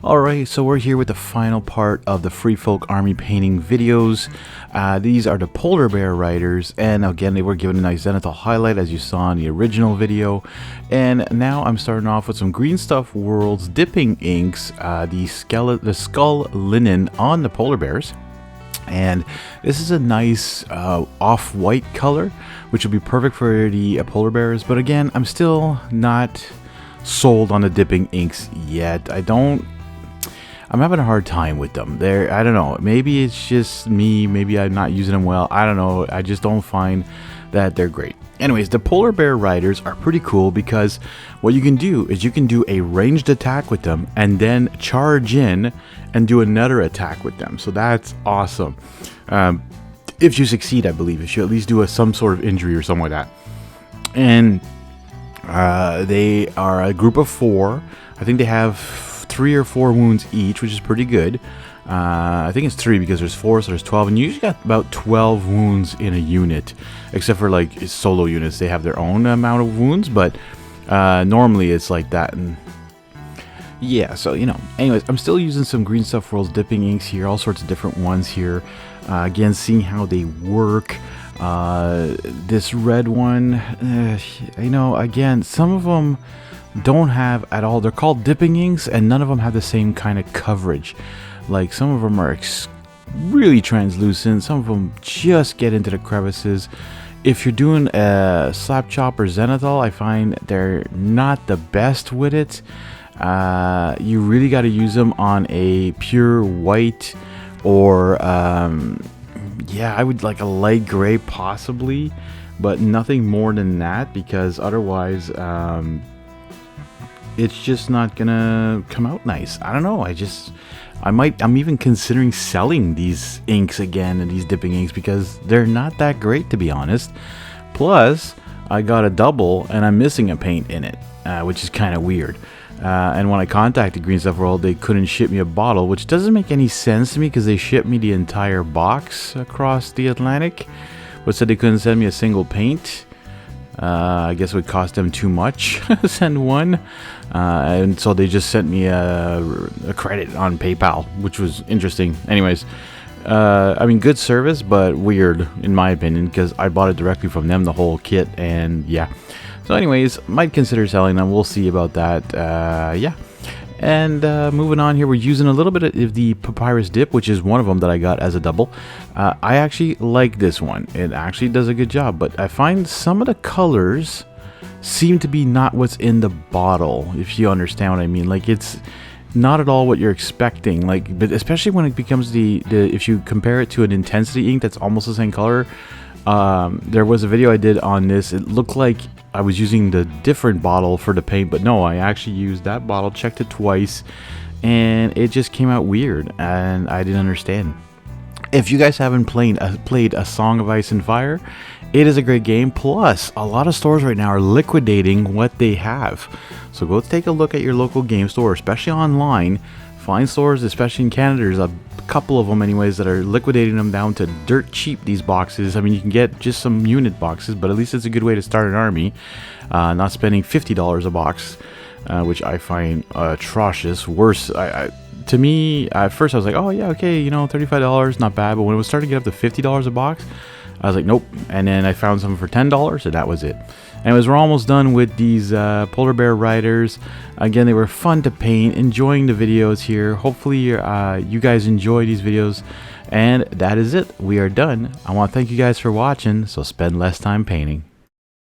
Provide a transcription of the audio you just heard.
Alright, so we're here with the final part of the Free Folk Army painting videos. These are the polar bear riders, and again they were given a nice zenithal highlight as you saw in the original video. And now I'm starting off with some Green Stuff World's dipping inks, the skull linen on the polar bears. And this is a nice off-white color, which will be perfect for the polar bears. But again, I'm still not sold on the dipping inks yet. I'm having a hard time with them. I don't know. Maybe it's just me. Maybe I'm not using them well. I don't know. I just don't find that they're great. Anyways, the polar bear riders are pretty cool because what you can do is you can do a ranged attack with them and then charge in and do another attack with them. So that's awesome. If you succeed, I believe. If you at least do some sort of injury or something like that. And they are a group of 4. I think they have 3 or 4 wounds each, which is pretty good. I think it's 3 because there's 4, so there's 12, and you usually got about 12 wounds in a unit, except for like solo units. They have their own amount of wounds, but normally it's like that. And yeah, so you know. Anyways, I'm still using some Green Stuff World's dipping inks here, all sorts of different ones here. Again, seeing how they work. This red one, you know, again, some of them don't have at all. They're called dipping inks, and none of them have the same kind of coverage. Like some of them are really translucent. Some of them just get into the crevices. If you're doing a slap chop or zenithal, I find they're not the best with it. You really got to use them on a pure white or yeah, I would like a light gray possibly, but nothing more than that, because otherwise it's just not gonna come out nice. I don't know. I'm even considering selling these inks again, and these dipping inks, because they're not that great, to be honest. Plus, I got a double and I'm missing a paint in it, which is kind of weird. And when I contacted Green Stuff World, they couldn't ship me a bottle, which doesn't make any sense to me because they shipped me the entire box across the Atlantic, but said they couldn't send me a single paint. I guess it would cost them too much to send one, and so they just sent me a credit on PayPal, which was interesting. Anyways, I mean, good service, but weird in my opinion, because I bought it directly from them, the whole kit, and yeah. So anyways, might consider selling them. We'll see about that. Yeah. And moving on here, we're using a little bit of the Papyrus Dip, which is one of them that I got as a double. I actually like this one. It actually does a good job, but I find some of the colors seem to be not what's in the bottle, if you understand what I mean. Like, it's not at all what you're expecting. Like, but especially when it becomes if you compare it to an intensity ink that's almost the same color. There was a video I did on this. It looked like I was using the different bottle for the paint, but no, I actually used that bottle, checked it twice, and it just came out weird, and I didn't understand. If you guys haven't played A Song of Ice and Fire, it is a great game. Plus, a lot of stores right now are liquidating what they have. So go take a look at your local game store, especially online. Find stores, especially in Canada, there's a couple of them anyways that are liquidating them down to dirt cheap, these boxes. I mean, you can get just some unit boxes, but at least it's a good way to start an army, not spending $50 a box, which I find atrocious. Worse, to me, at first I was like, oh yeah, okay, you know, $35, not bad. But when it was starting to get up to $50 a box, I was like, nope. And then I found some for $10, and that was it. Anyways, we're almost done with these polar bear riders. Again, they were fun to paint. Enjoying the videos here. Hopefully you guys enjoy these videos. And that is it. We are done. I want to thank you guys for watching, so spend less time painting.